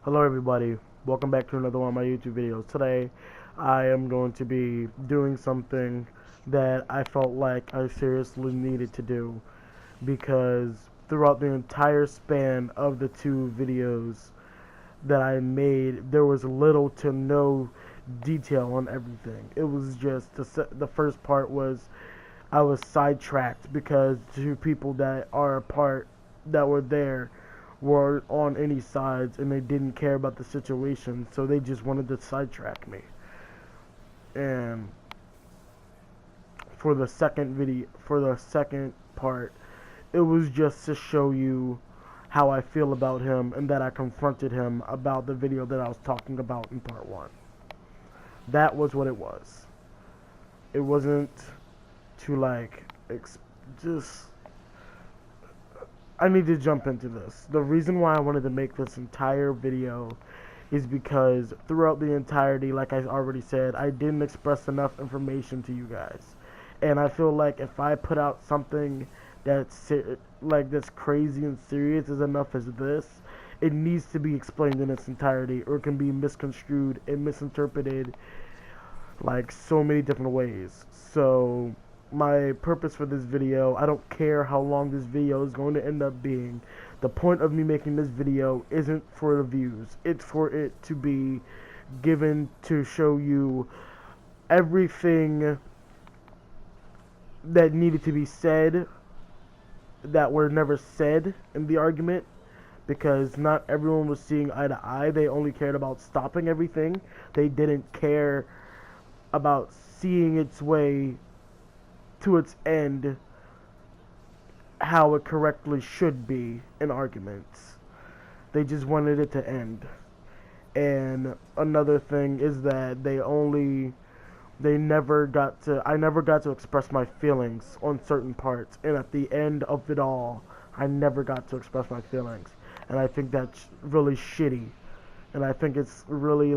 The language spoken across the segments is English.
Hello everybody, welcome back to another one of my YouTube videos. Today I am going to be doing something that I felt like I seriously needed to do because throughout the entire span of the two videos that I made, there was little to no detail on everything. It was just the first part was I was sidetracked because two people that are a part that were there were on any sides and they didn't care about the situation, so they just wanted to sidetrack me. And for the second part, it was just to show you how I feel about him and that I confronted him about the video that I was talking about in part 1. That was what it was. It wasn't to just I need to jump into this. The reason why I wanted to make this entire video is because throughout the entirety, like I already said, I didn't express enough information to you guys. And I feel like if I put out something that's crazy and serious as enough as this, it needs to be explained in its entirety, or it can be misconstrued and misinterpreted like so many different ways. So my purpose for this video, I don't care how long this video is going to end up being. The point of me making this video isn't for the views. It's for it to be given to show you everything that needed to be said that were never said in the argument, because not everyone was seeing eye to eye. They only cared about stopping everything. They didn't care about seeing its way to its end how it correctly should be in arguments. They just wanted it to end. And another thing is that I never got to express my feelings on certain parts, and at the end of it all, I never got to express my feelings. And I think that's really shitty. And I think it's really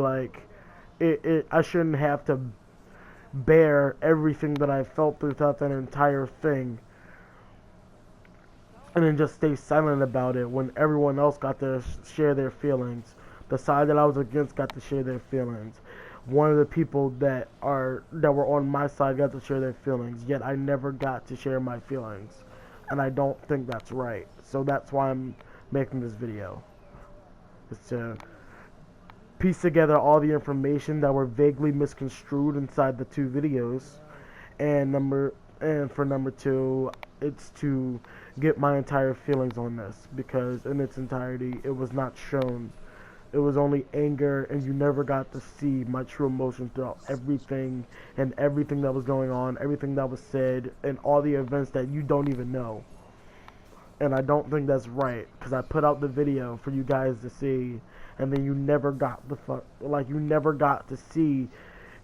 I shouldn't have to bear everything that I felt throughout that entire thing and then just stay silent about it when everyone else got to share their feelings. The side that I was against got to share their feelings. One of the people that were on my side got to share their feelings, yet I never got to share my feelings. And I don't think that's right. So that's why I'm making this video. It's to piece together all the information that were vaguely misconstrued inside the two videos, and for number 2, it's to get my entire feelings on this, because in its entirety it was not shown. It was only anger, and you never got to see my true emotions throughout everything that was going on, everything that was said, and all the events that you don't even know. And I don't think that's right, because I put out the video for you guys to see, and then you never got you never got to see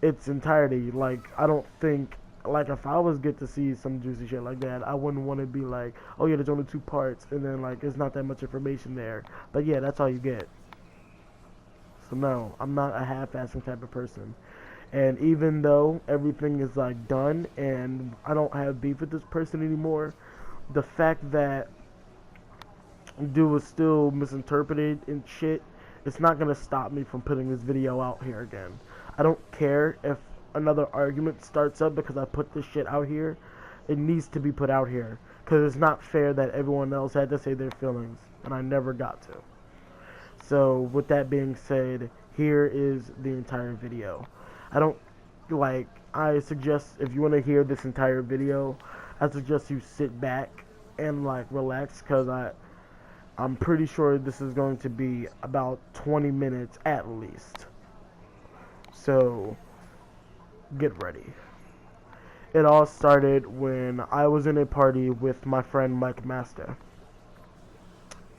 its entirety. I don't think, if I was get to see some juicy shit like that, I wouldn't want to be like, oh yeah, there's only 2 parts, and then there's not that much information there. But yeah, that's all you get. So no, I'm not a half-assing type of person. And even though everything is done, and I don't have beef with this person anymore, the fact that dude was still misinterpreted and shit, it's not gonna stop me from putting this video out here again. I don't care if another argument starts up because I put this shit out here. It needs to be put out here, because it's not fair that everyone else had to say their feelings and I never got to. So with that being said, here is the entire video. I suggest, if you want to hear this entire video, I suggest you sit back and relax, because I'm pretty sure this is going to be about 20 minutes at least. So, get ready. It all started when I was in a party with my friend Mike Master.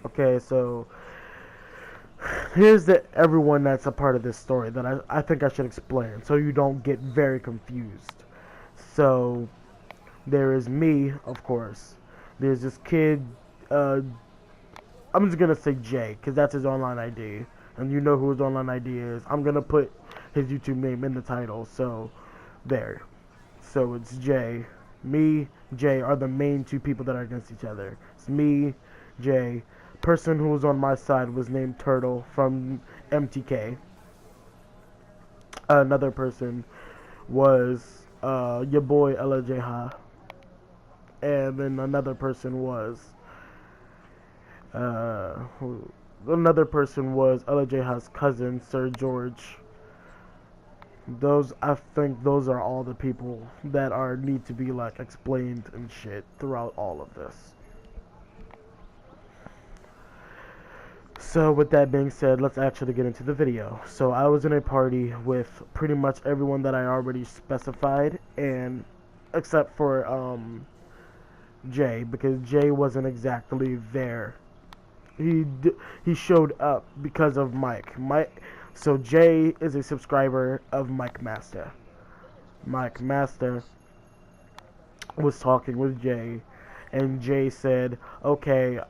Okay, so here's everyone that's a part of this story that I think I should explain, so you don't get very confused. So, there is me, of course. There's this kid, I'm just gonna say Jay, because that's his online ID, and you know who his online ID is. I'm gonna put his YouTube name in the title, so there. So it's Jay. Me, Jay are the main 2 people that are against each other. It's me, Jay, person who was on my side was named Turtle from MTK. Another person was your boy LJH, and then another person was LJH's cousin, Sir George. I think those are all the people that need to be like explained and shit throughout all of this. So with that being said, let's actually get into the video. So I was in a party with pretty much everyone that I already specified, and except for Jay, because Jay wasn't exactly there. He showed up because of Mike. So Jay is a subscriber of Mike Master. Mike Master was talking with Jay, and Jay said, "Okay,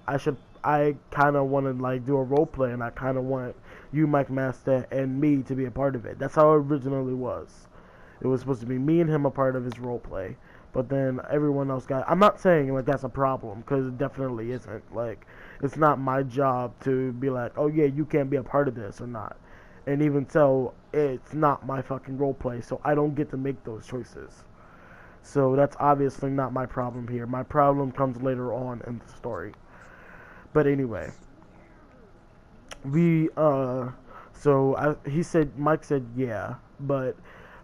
I kind of want to like do a role play, and I kind of want you, Mike Master, and me to be a part of it." That's how it originally was. It was supposed to be me and him a part of his role play, but then everyone else got. I'm not saying like that's a problem, because it definitely isn't. Like, it's not my job to be like, "Oh yeah, you can't be a part of this or not." And even so, it's not my fucking role play, so I don't get to make those choices. So that's obviously not my problem here. My problem comes later on in the story. But anyway, Mike said yeah, but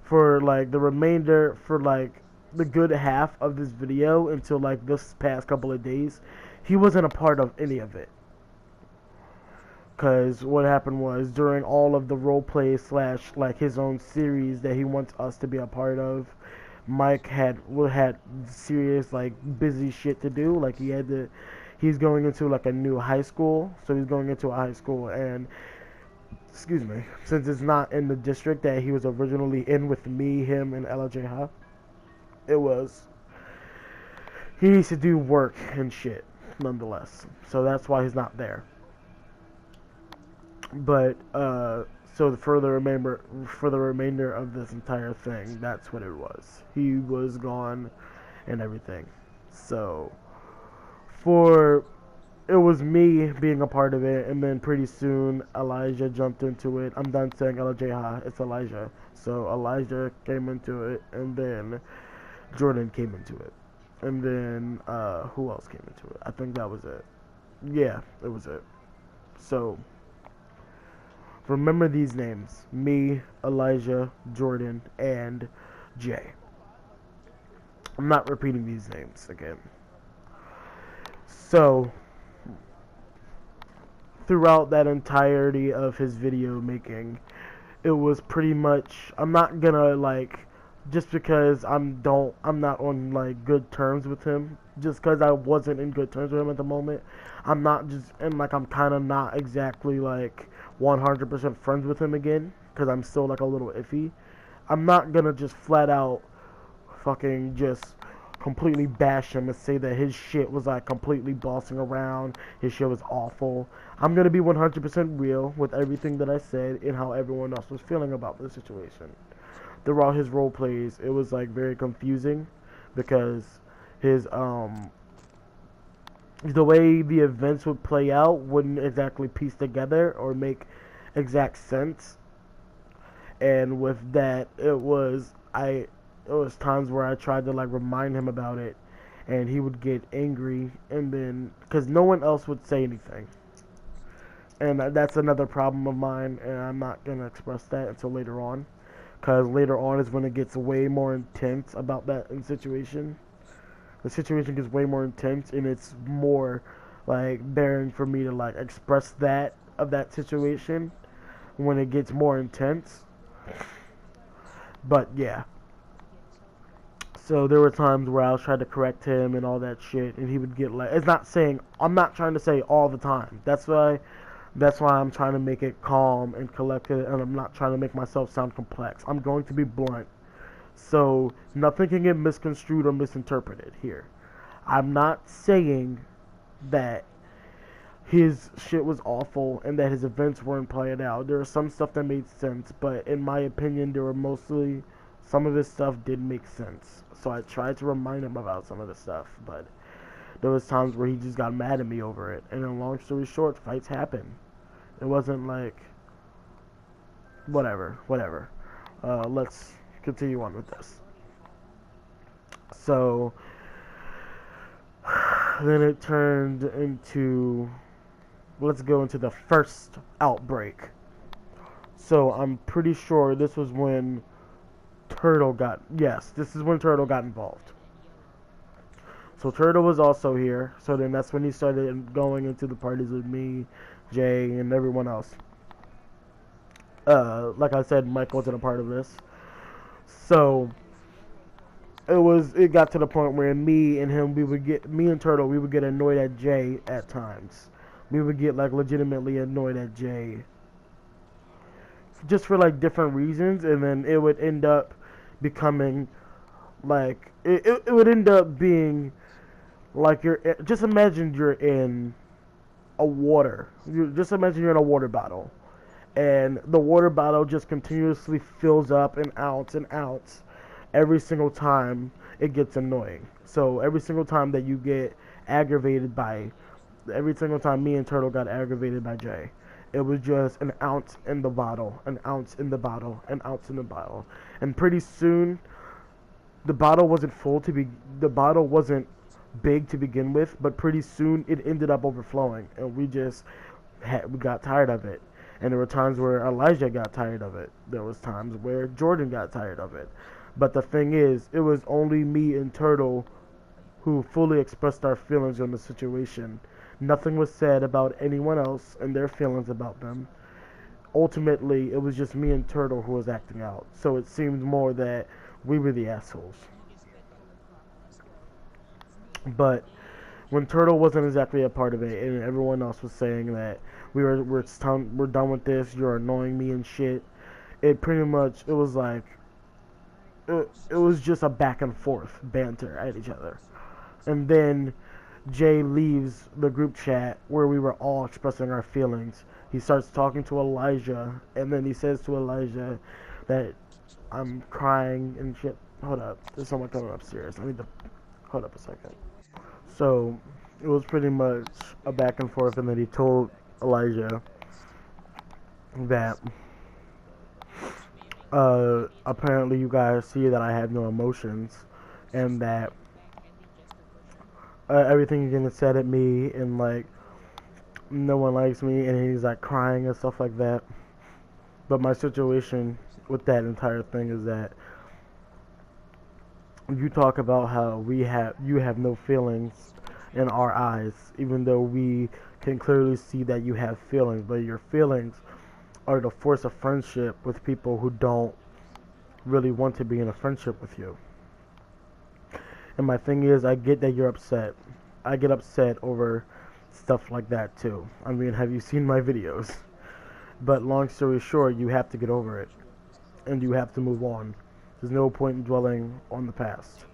for like the remainder, for like the good half of this video until like this past couple of days, he wasn't a part of any of it. Because what happened was, during all of the roleplay / like his own series that he wants us to be a part of, Mike had serious like busy shit to do. Like he's going into like a new high school, so he's going into a high school, and since it's not in the district that he was originally in with me, him, and LJH, he needs to do work and shit nonetheless. So that's why he's not there. But so for the remainder of this entire thing, that's what it was. He was gone and everything. So it was me being a part of it, and then pretty soon Elijah jumped into it. I'm done saying LJH, it's Elijah. So Elijah came into it, and then Jordan came into it, and then who else came into it? I think that was it. Yeah, it was it. So remember these names: me, Elijah, Jordan, and Jay. I'm not repeating these names again. So throughout that entirety of his video making, it was pretty much, I'm not gonna like, just because I'm not on like good terms with him, just because I wasn't in good terms with him at the moment, I'm not just, and like I'm kind of not exactly like 100% friends with him again, because I'm still like a little iffy. I'm not gonna just flat out fucking just completely bash him and say that his shit was like completely bossing around, his shit was awful. I'm gonna be 100% real with everything that I said and how everyone else was feeling about the situation. Throughout his role plays, it was like very confusing, because his the way the events would play out wouldn't exactly piece together or make exact sense. And with that, it was times where I tried to like remind him about it, and he would get angry, and then because no one else would say anything, and that's another problem of mine, and I'm not gonna express that until later on, because later on is when it gets way more intense about that situation. The situation gets way more intense, and it's more like bearing for me to like express that situation when it gets more intense. But yeah. So there were times where I was trying to correct him and all that shit, and he would get like, I'm not trying to say all the time. That's why I'm trying to make it calm and collected, and I'm not trying to make myself sound complex. I'm going to be blunt. So nothing can get misconstrued or misinterpreted here. I'm not saying that his shit was awful and that his events weren't played out. There was some stuff that made sense, but in my opinion, some of his stuff did make sense. So I tried to remind him about some of the stuff, but there was times where he just got mad at me over it. And then long story short, fights happen. It wasn't like, whatever. Let's continue on with this. So then it turned into, let's go into the first outbreak. So I'm pretty sure this was when Turtle got involved. So Turtle was also here. So then that's when he started going into the parties with me, Jay, and everyone else. Like I said, Mike wasn't a part of this. So it got to the point where me and Turtle, we would get annoyed at Jay at times. We would get like legitimately annoyed at Jay, just for like different reasons, and then it would end up becoming like it would end up being like just imagine you're in a water. Just imagine you're in a water bottle, and the water bottle just continuously fills up and out every single time it gets annoying. So every single time that you get aggravated by, every single time me and Turtle got aggravated by Jay, it was just an ounce in the bottle, an ounce in the bottle, an ounce in the bottle, and pretty soon the bottle wasn't big to begin with, but pretty soon it ended up overflowing, and we got tired of it. And there were times where Elijah got tired of it. There was times where Jordan got tired of it. But the thing is, it was only me and Turtle who fully expressed our feelings on the situation. Nothing was said about anyone else and their feelings about them. Ultimately, it was just me and Turtle who was acting out. So it seemed more that we were the assholes. But when Turtle wasn't exactly a part of it, and everyone else was saying that we're done with this, you're annoying me and shit, it was just a back and forth banter at each other. And then Jay leaves the group chat where we were all expressing our feelings. He starts talking to Elijah, and then he says to Elijah that I'm crying and shit. Hold up, there's someone coming upstairs. I need to hold up a second. So it was pretty much a back and forth, and then he told Elijah that apparently you guys see that I have no emotions, and that everything you're gonna said at me, and like no one likes me, and he's like crying and stuff like that. But my situation with that entire thing is that you talk about how you have no feelings in our eyes, even though we can clearly see that you have feelings, but your feelings are to force a friendship with people who don't really want to be in a friendship with you. And my thing is, I get that you're upset. I get upset over stuff like that too. I mean, have you seen my videos? But long story short, you have to get over it, and you have to move on. There's no point in dwelling on the past.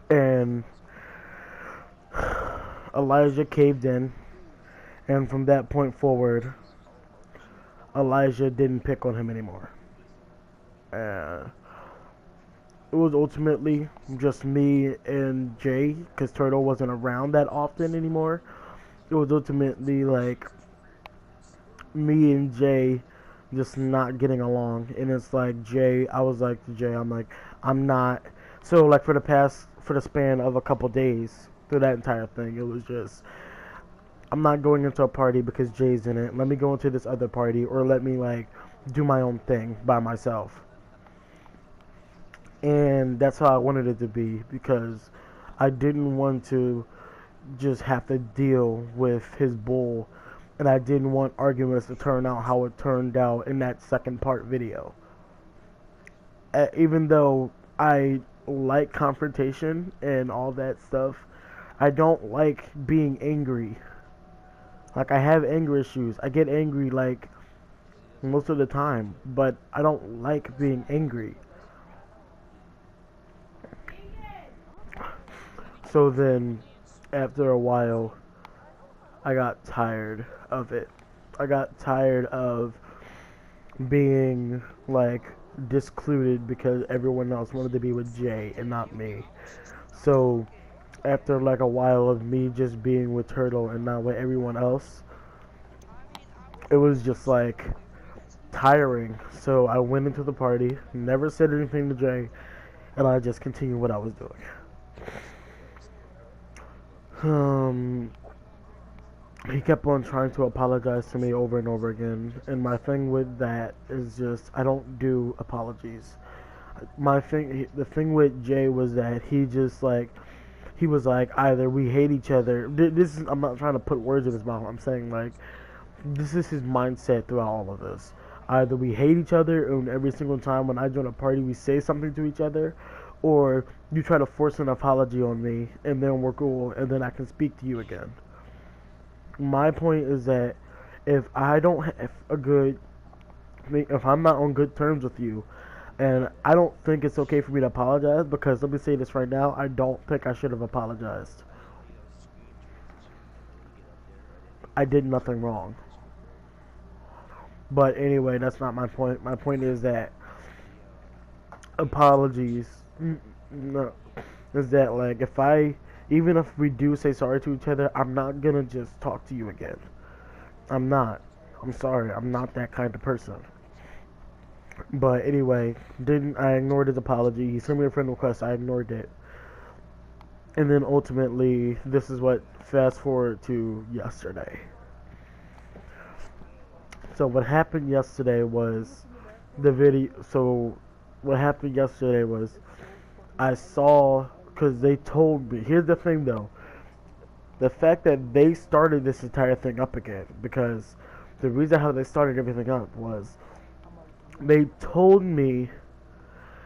And Elijah caved in, and from that point forward, Elijah didn't pick on him anymore. It was ultimately just me and Jay, because Turtle wasn't around that often anymore. It was ultimately like me and Jay just not getting along, and it's like Jay, I was like to Jay, I'm not, so like for the span of a couple days through that entire thing, it was just, I'm not going into a party because Jay's in it, let me go into this other party, or let me like do my own thing by myself. And that's how I wanted it to be, because I didn't want to just have to deal with his bull, and I didn't want arguments to turn out how it turned out in that second part video. Even though I like confrontation and all that stuff, I don't like being angry. Like, I have anger issues. I get angry like most of the time, but I don't like being angry. So then, after a while, I got tired of it. I got tired of being, like, discluded because everyone else wanted to be with Jay and not me. So, after like a while of me just being with Turtle and not with everyone else, it was just like tiring. So I went into the party, never said anything to Jay, and I just continued what I was doing. He kept on trying to apologize to me over and over again, and my thing with that is just I don't do apologies. The thing with Jay was that he was like either we hate each other. This is, I'm not trying to put words in his mouth. I'm saying like this is his mindset throughout all of this. Either we hate each other, and every single time when I join a party we say something to each other, or you try to force an apology on me, and then we're cool, and then I can speak to you again. My point is that if I don't have if I'm not on good terms with you, and I don't think it's okay for me to apologize, because let me say this right now, I don't think I should have apologized. I did nothing wrong. But anyway, that's not my point. My point is that apologies, no, is that like even if we do say sorry to each other, I'm not gonna just talk to you again. I'm not. I'm sorry. I'm not that kind of person. But anyway, I ignored his apology. He sent me a friend request. I ignored it. And then ultimately, this is what fast forward to yesterday. So what happened yesterday was what happened yesterday was I saw, because they told me. Here's the thing though. The fact that they started this entire thing up again, because the reason how they started everything up was they told me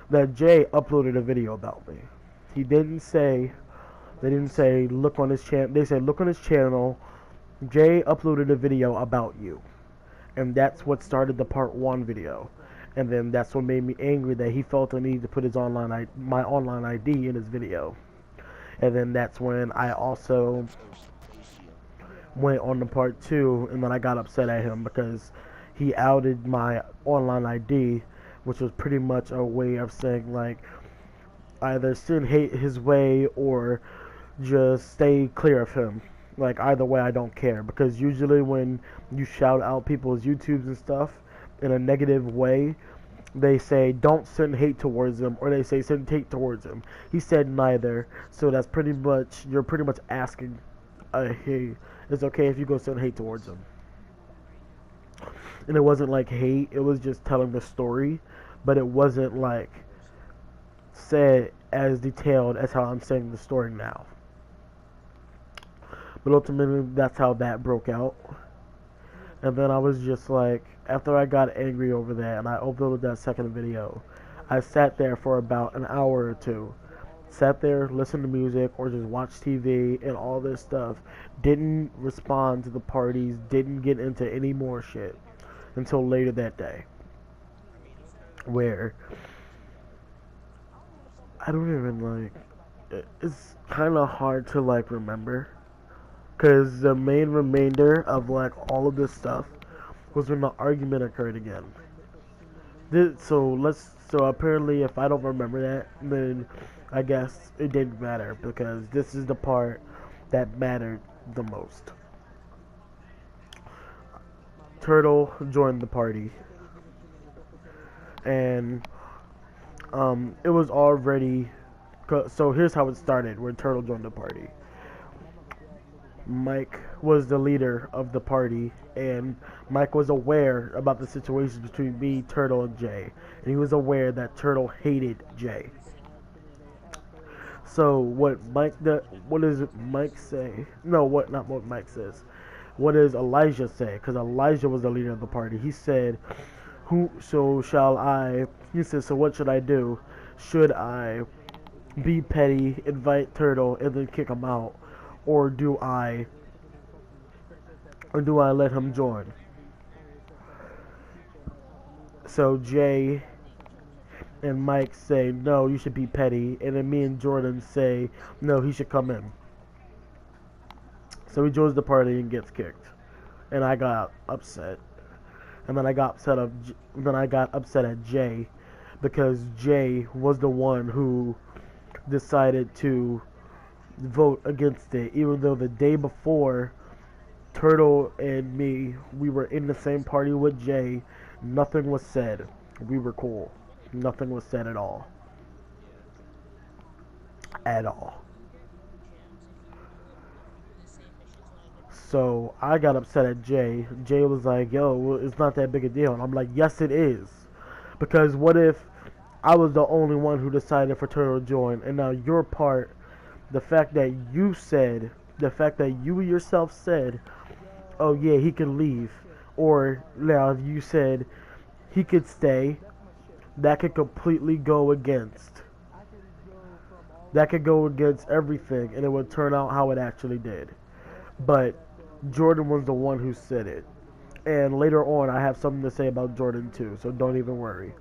that Jay uploaded a video about me. They didn't say look on his channel. They said look on his channel. Jay uploaded a video about you, and that's what started the part 1 video. And then that's what made me angry, that he felt the need to put my online ID in his video. And then that's when I also went on to part 2, and then I got upset at him because he outed my online ID, which was pretty much a way of saying like either send hate his way or just stay clear of him. Like either way, I don't care, because usually when you shout out people's YouTubes and stuff in a negative way, they say don't send hate towards him, or they say send hate towards him. He said neither, so that's pretty much, you're pretty much asking, hey, it's okay if you go send hate towards him. And it wasn't like hate, it was just telling the story, but it wasn't like said as detailed as how I'm saying the story now. But ultimately, that's how that broke out. And then I was just like, after I got angry over that and I uploaded that second video, I sat there for about an hour or two. Sat there, listened to music, or just watched TV and all this stuff. Didn't respond to the parties, didn't get into any more shit until later that day. Where I don't even like, it's kind of hard to like remember. Because the main remainder of like all of this stuff was when the argument occurred again. So apparently if I don't remember that, then I guess it didn't matter, because this is the part that mattered the most. Turtle joined the party, and it was already, so here's how it started when Turtle joined the party. Mike was the leader of the party, and Mike was aware about the situation between me, Turtle, and Jay. And he was aware that Turtle hated Jay. So what does Mike say? No, not what Mike says. What does Elijah say? Because Elijah was the leader of the party. He said, he said, so what should I do? Should I be petty, invite Turtle, and then kick him out? Or do I let him join? So Jay and Mike say, no, you should be petty. And then me and Jordan say, no, he should come in. So he joins the party and gets kicked. And I got upset. And then I got upset at Jay, because Jay was the one who decided to vote against it, even though the day before, Turtle and me, we were in the same party with Jay. Nothing was said. We were cool. Nothing was said at all. At all. So I got upset at Jay. Jay was like, yo, well, it's not that big a deal. And I'm like, yes, it is. Because what if I was the only one who decided for Turtle to join, and now your part, the fact that you yourself said, oh yeah, he can leave, or now if you said he could stay, that could completely go against. That could go against everything, and it would turn out how it actually did. But Jordan was the one who said it. And later on, I have something to say about Jordan too, so don't even worry.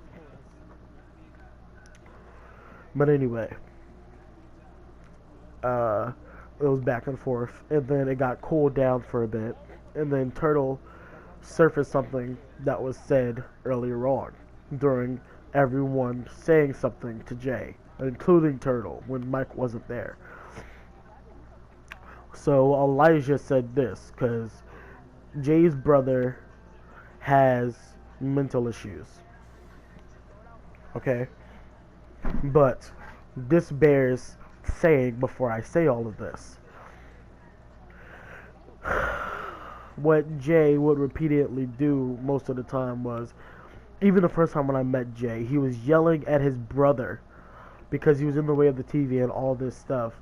But anyway, it was back and forth, and then it got cooled down for a bit, and then Turtle surfaced something that was said earlier on during everyone saying something to Jay, including Turtle, when Mike wasn't there. So Elijah said this, because Jay's brother has mental issues. Okay? But this bears saying before I say all of this. What Jay would repeatedly do most of the time was, even the first time when I met Jay, he was yelling at his brother because he was in the way of the TV and all this stuff.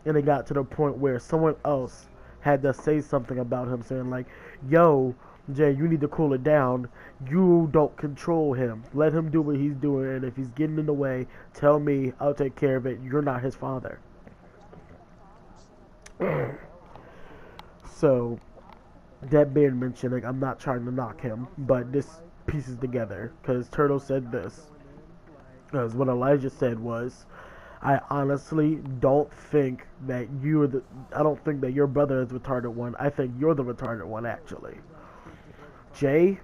And it got to the point where someone else had to say something about him, saying like, yo, Jay, you need to cool it down. You don't control him. Let him do what he's doing, and if he's getting in the way, tell me, I'll take care of it. You're not his father. So, that being mentioned, like, I'm not trying to knock him, but this pieces together, because Turtle said this. Because what Elijah said was, I honestly don't think that I don't think that your brother is the retarded one. I think you're the retarded one, actually. Jay,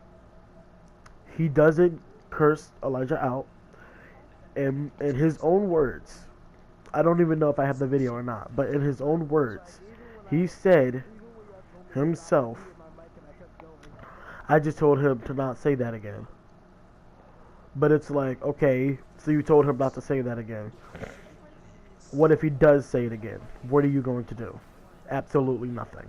he doesn't curse Elijah out. In his own words, I don't even know if I have the video or not, but in his own words, he said himself, I just told him to not say that again. But it's like, okay, so you told him not to say that again. What if he does say it again? What are you going to do? Absolutely nothing.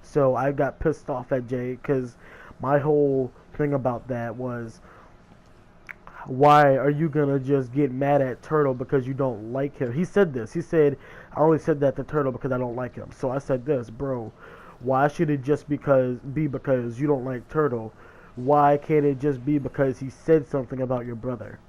So I got pissed off at Jay because my whole thing about that was, why are you going to just get mad at Turtle because you don't like him? He said this. He said, I only said that to Turtle because I don't like him. So I said this, bro, why should it just be because you don't like Turtle? Why can't it just be because he said something about your brother?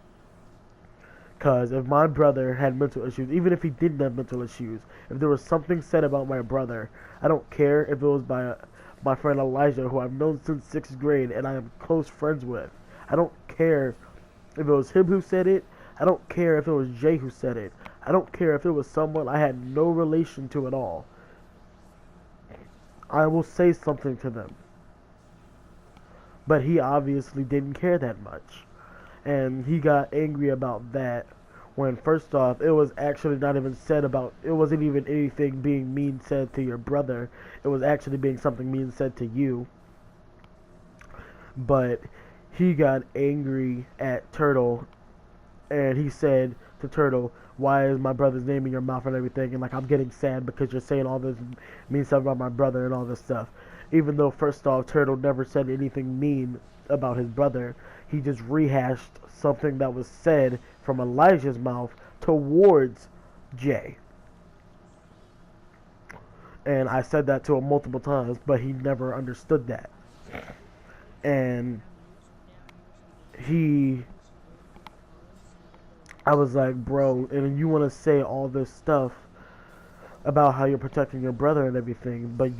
Because if my brother had mental issues, even if he didn't have mental issues, if there was something said about my brother, I don't care if it was by my friend Elijah, who I've known since 6th grade and I am close friends with. I don't care if it was him who said it. I don't care if it was Jay who said it. I don't care if it was someone I had no relation to at all. I will say something to them. But he obviously didn't care that much. And he got angry about that when, first off, it was actually not even said about, it wasn't even anything being mean said to your brother. It was actually being something mean said to you. But he got angry at Turtle, and he said to Turtle, why is my brother's name in your mouth and everything? And like, I'm getting sad because you're saying all this mean stuff about my brother and all this stuff. Even though, first off, Turtle never said anything mean about his brother. He just rehashed something that was said from Elijah's mouth towards Jay. And I said that to him multiple times, but he never understood that. And I was like, bro, and you want to say all this stuff about how you're protecting your brother and everything, but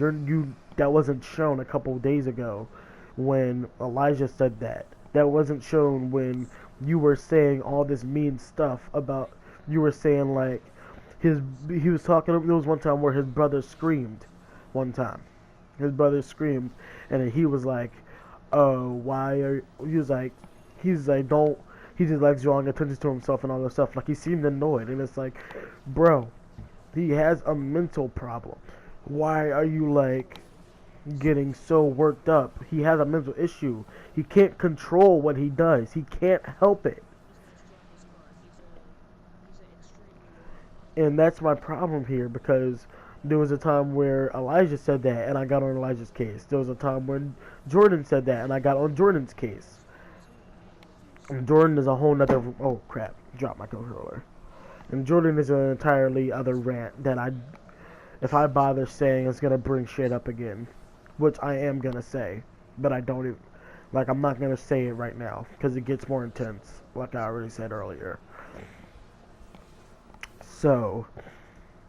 that wasn't shown a couple of days ago when Elijah said that. That wasn't shown when you were saying all this mean stuff about, you were saying like, he was talking, there was one time where his brother screamed, one time. His brother screamed, and he was like, oh, he's like, don't, he just likes drawing attention to himself and all this stuff. Like, he seemed annoyed, and it's like, bro, He has a mental problem. Why are you like getting so worked up? He has a mental issue. He can't control what he does. He can't help it. And that's my problem here, because there was a time where Elijah said that and I got on Elijah's case. There was a time when Jordan said that and I got on Jordan's case. And Jordan is a whole nother, oh crap, drop my controller. And Jordan is an entirely other rant that if I bother saying, it's gonna bring shit up again. Which I am gonna say, but I don't even, like, I'm not gonna say it right now because it gets more intense, like I already said earlier. So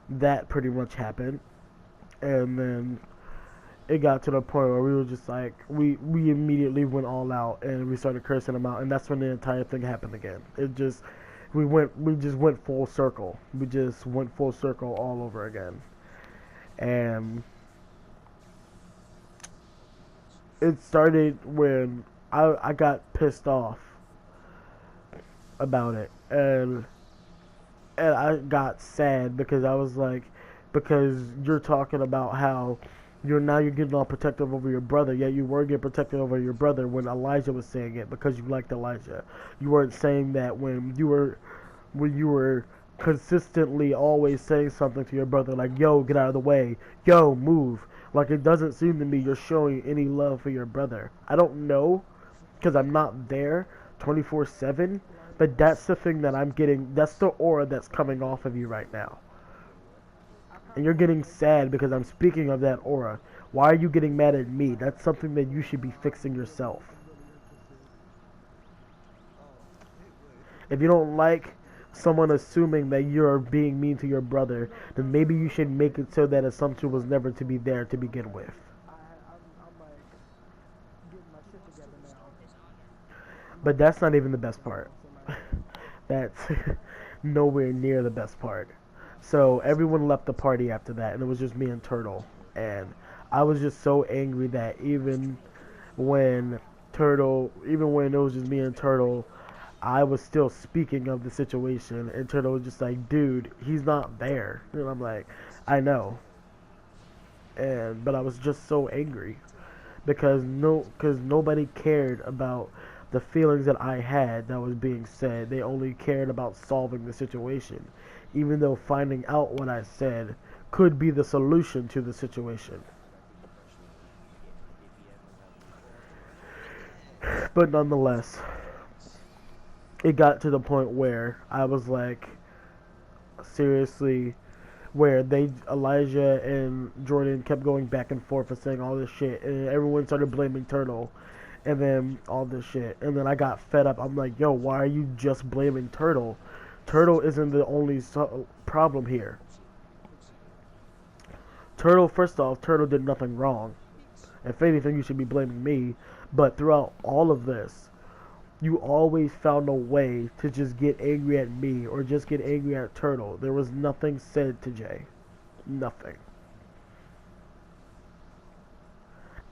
that pretty much happened, and then it got to the point where we were just like, we immediately went all out and we started cursing him out, and that's when the entire thing happened again. It just we just went full circle. We just went full circle all over again, and it started when I got pissed off about it, and I got sad because I was like, because you're talking about how you're getting all protective over your brother, yet you were getting protective over your brother when Elijah was saying it because you liked Elijah. You weren't saying that when you were consistently always saying something to your brother like, yo, get out of the way, yo, move. Like, it doesn't seem to me you're showing any love for your brother. I don't know, because I'm not there 24/7, but that's the thing that I'm getting, that's the aura that's coming off of you right now. And you're getting sad because I'm speaking of that aura. Why are you getting mad at me? That's something that you should be fixing yourself. If you don't like someone assuming that you're being mean to your brother, then maybe you should make it so that assumption was never to be there to begin with. But that's not even the best part. That's nowhere near the best part. So everyone left the party after that, and it was just me and Turtle. And I was just so angry that even when it was just me and Turtle, I was still speaking of the situation, and Turtle was just like, dude, he's not there. And I'm like, I know. But I was just so angry because nobody cared about the feelings that I had that was being said. They only cared about solving the situation, even though finding out what I said could be the solution to the situation. But nonetheless, it got to the point where I was like, seriously, where Elijah and Jordan kept going back and forth and saying all this shit, and everyone started blaming Turtle, and then all this shit, and then I got fed up. I'm like, yo, why are you just blaming Turtle? Turtle isn't the only problem here. First off, Turtle did nothing wrong. If anything, you should be blaming me. But throughout all of this, you always found a way to just get angry at me or just get angry at Turtle. There was nothing said to Jay. Nothing.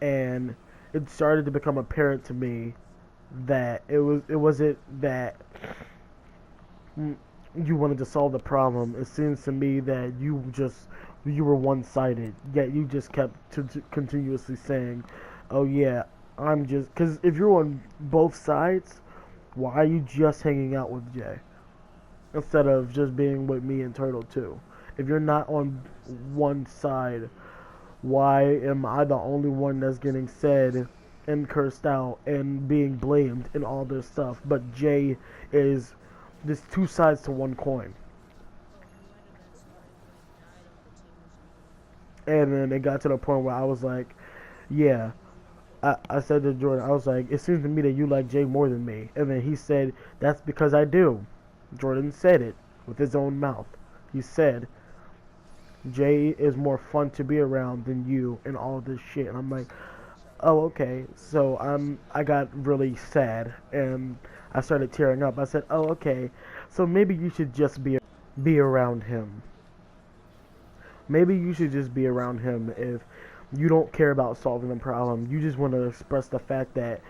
And it started to become apparent to me that it wasn't that you wanted to solve the problem. It seems to me that you were one-sided, yet you just kept continuously saying, oh yeah, I'm just, because if you're on both sides, why are you just hanging out with Jay instead of just being with me and Turtle too? If you're not on one side, why am I the only one that's getting said and cursed out and being blamed and all this stuff, but Jay is, there's two sides to one coin? And then it got to the point where I was like, yeah, I said to Jordan, I was like, it seems to me that you like Jay more than me. And then he said, that's because I do. Jordan said it with his own mouth. He said, Jay is more fun to be around than you and all this shit. And I'm like, oh, okay. So I got really sad and I started tearing up. I said, oh, okay. So maybe you should just be around him. Maybe you should just be around him if you don't care about solving the problem. You just want to express the fact that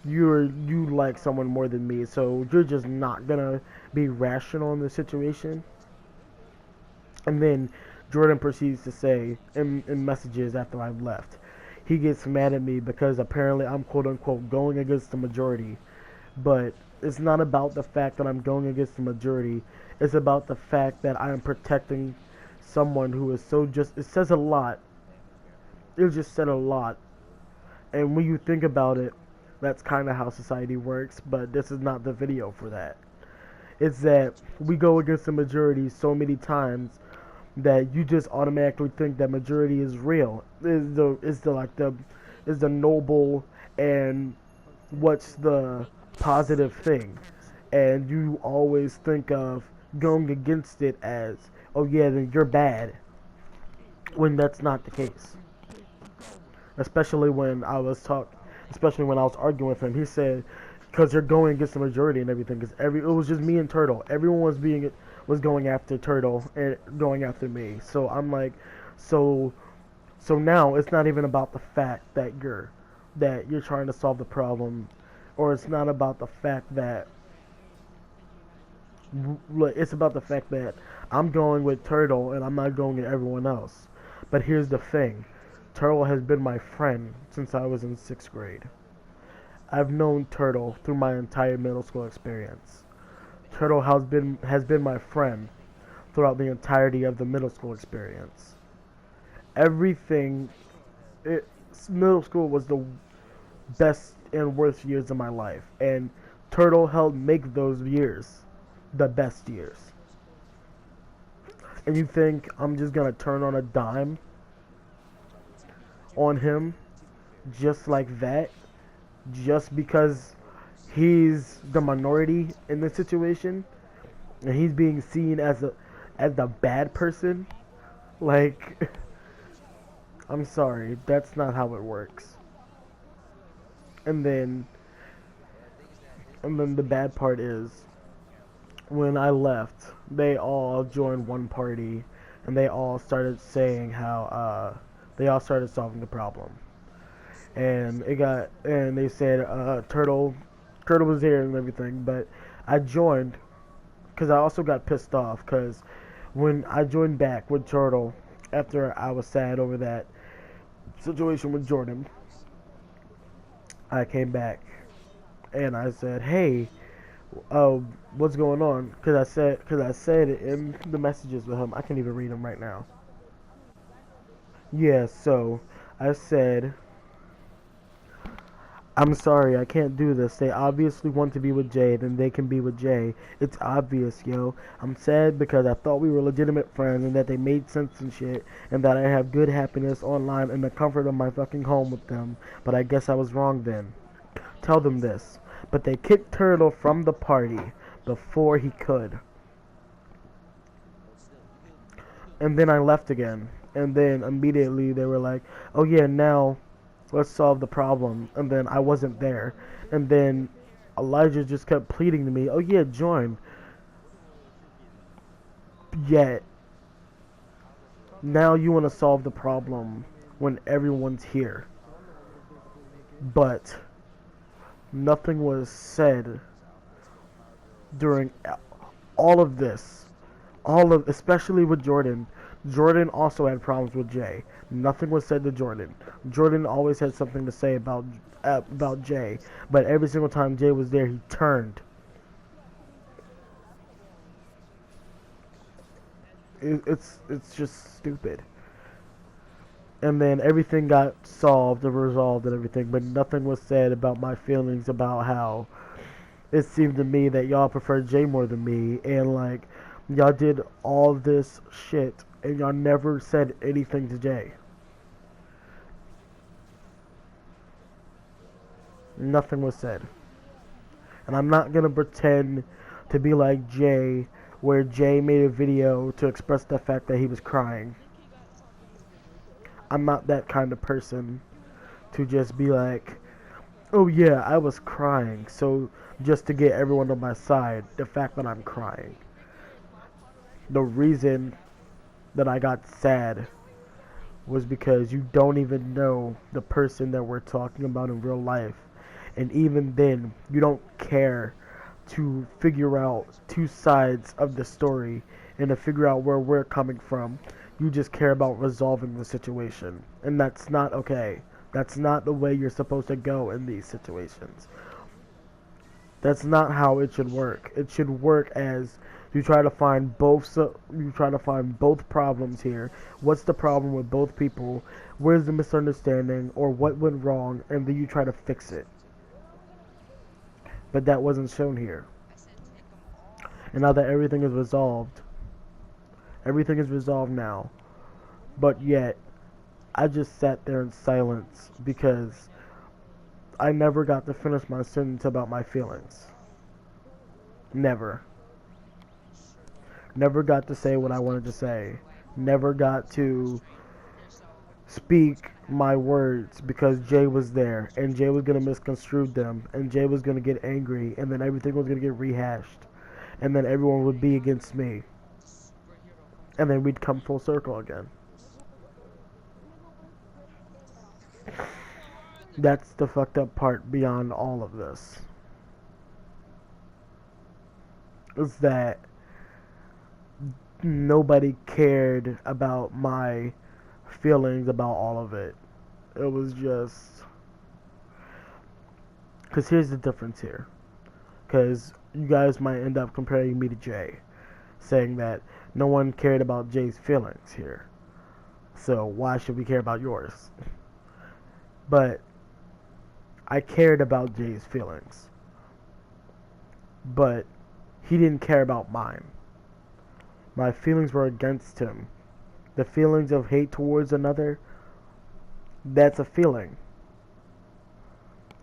you like someone more than me. So you're just not gonna be rational in the situation. And then Jordan proceeds to say in messages after I've left, he gets mad at me because apparently I'm quote unquote going against the majority. But it's not about the fact that I'm going against the majority. It's about the fact that I am protecting someone who is so just. It says a lot. It just said a lot. And when you think about it, that's kind of how society works. But this is not the video for that. It's that we go against the majority so many times that you just automatically think that majority is real. Is the noble and what's the positive thing, and you always think of going against it as, oh yeah, then you're bad, when that's not the case. Especially when I was arguing with him, he said, because you're going against the majority and everything. Because it was just me and Turtle. Everyone was going after Turtle and going after me. So I'm like, so now it's not even about the fact that you're trying to solve the problem, or it's not about the fact that it's about the fact that I'm going with Turtle and I'm not going with everyone else. But here's the thing. Turtle has been my friend since I was in 6th grade. I've known Turtle through my entire middle school experience. Turtle has been my friend throughout the entirety of the middle school experience. Middle school was the best and worst years of my life, and Turtle helped make those years the best years. And you think I'm just gonna turn on a dime on him just like that, just because he's the minority in this situation and he's being seen as the bad person? Like, I'm sorry, that's not how it works. And then the bad part is, when I left, they all joined one party and they all started saying how they all started solving the problem. And they said Turtle was there and everything, but I joined because I also got pissed off because when I joined back with Turtle after I was sad over that situation with Jordan, I came back and I said, hey, what's going on? Because I said it in the messages with him. I can't even read them right now. Yeah, so I said, I'm sorry, I can't do this. They obviously want to be with Jay, then they can be with Jay. It's obvious, yo. I'm sad because I thought we were legitimate friends and that they made sense and shit, and that I have good happiness online in the comfort of my fucking home with them. But I guess I was wrong then. Tell them this. But they kicked Turtle from the party before he could. And then I left again. And then immediately they were like, oh yeah, now let's solve the problem. And then I wasn't there. And then Elijah just kept pleading to me, oh yeah, join. Yet, now you want to solve the problem when everyone's here. But nothing was said during all of this. Especially with Jordan. Jordan also had problems with Jay. Nothing was said to Jordan. Jordan always had something to say about Jay, but every single time Jay was there, he turned. It's just stupid. And then everything got solved and resolved and everything, but nothing was said about my feelings about how it seemed to me that y'all preferred Jay more than me, and like y'all did all this shit and y'all never said anything to Jay. Nothing was said. And I'm not gonna pretend to be like Jay, where Jay made a video to express the fact that he was crying. I'm not that kind of person to just be like, oh yeah, I was crying, so just to get everyone on my side, the fact that I'm crying. The reason that I got sad was because you don't even know the person that we're talking about in real life. And even then, you don't care to figure out two sides of the story and to figure out where we're coming from. You just care about resolving the situation, and that's not okay. That's not the way you're supposed to go in these situations. That's not how it should work. It should work as you try to find both problems here. What's the problem with both people? Where's the misunderstanding or what went wrong, and then you try to fix it. But that wasn't shown here. And now that everything is resolved now. But yet I just sat there in silence because I never got to finish my sentence about my feelings. Never. Never got to say what I wanted to say. Never got to speak my words because Jay was there and Jay was going to misconstrue them and Jay was going to get angry and then everything was going to get rehashed and then everyone would be against me and then we'd come full circle again. That's the fucked up part beyond all of this. Is that nobody cared about my feelings about all of it. It was just... Because here's the difference here. Because you guys might end up comparing me to Jay. Saying that no one cared about Jay's feelings here. So why should we care about yours? But I cared about Jay's feelings. But he didn't care about mine. My feelings were against him. The feelings of hate towards another, that's a feeling.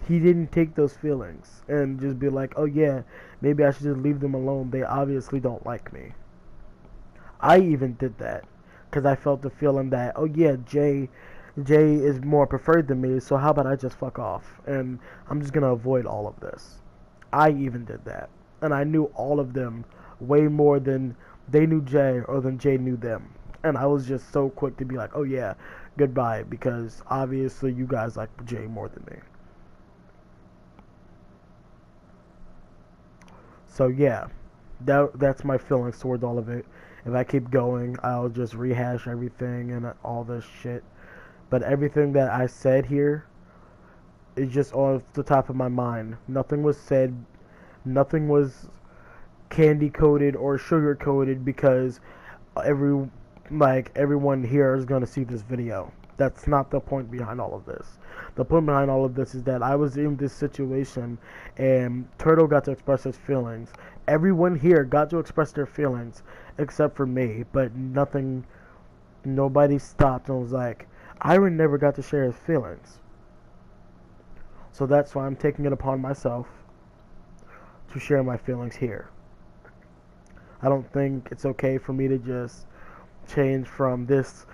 He didn't take those feelings and just be like, oh yeah, maybe I should just leave them alone. They obviously don't like me. I even did that because I felt the feeling that, oh yeah, Jay is more preferred than me, so how about I just fuck off and I'm just gonna avoid all of this. I even did that, and I knew all of them way more than they knew Jay or than Jay knew them, and I was just so quick to be like, oh yeah, goodbye, because obviously you guys like Jay more than me. So yeah, that's my feelings towards all of it. If I keep going, I'll just rehash everything and all this shit. But everything that I said here is just off the top of my mind. Nothing was said, nothing was candy coated or sugar coated because everyone here is gonna see this video. That's not the point behind all of this. The point behind all of this is that I was in this situation and Turtle got to express his feelings. Everyone here got to express their feelings except for me, but nobody stopped and was like, Iron never got to share his feelings. So that's why I'm taking it upon myself to share my feelings here. I don't think it's okay for me to just change from this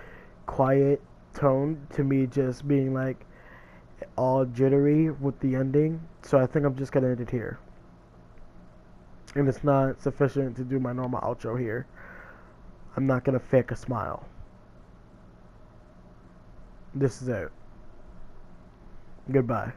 quiet tone to me just being like all jittery with the ending. So I think I'm just gonna end it here. And it's not sufficient to do my normal outro here. I'm not gonna fake a smile. This is it. Goodbye.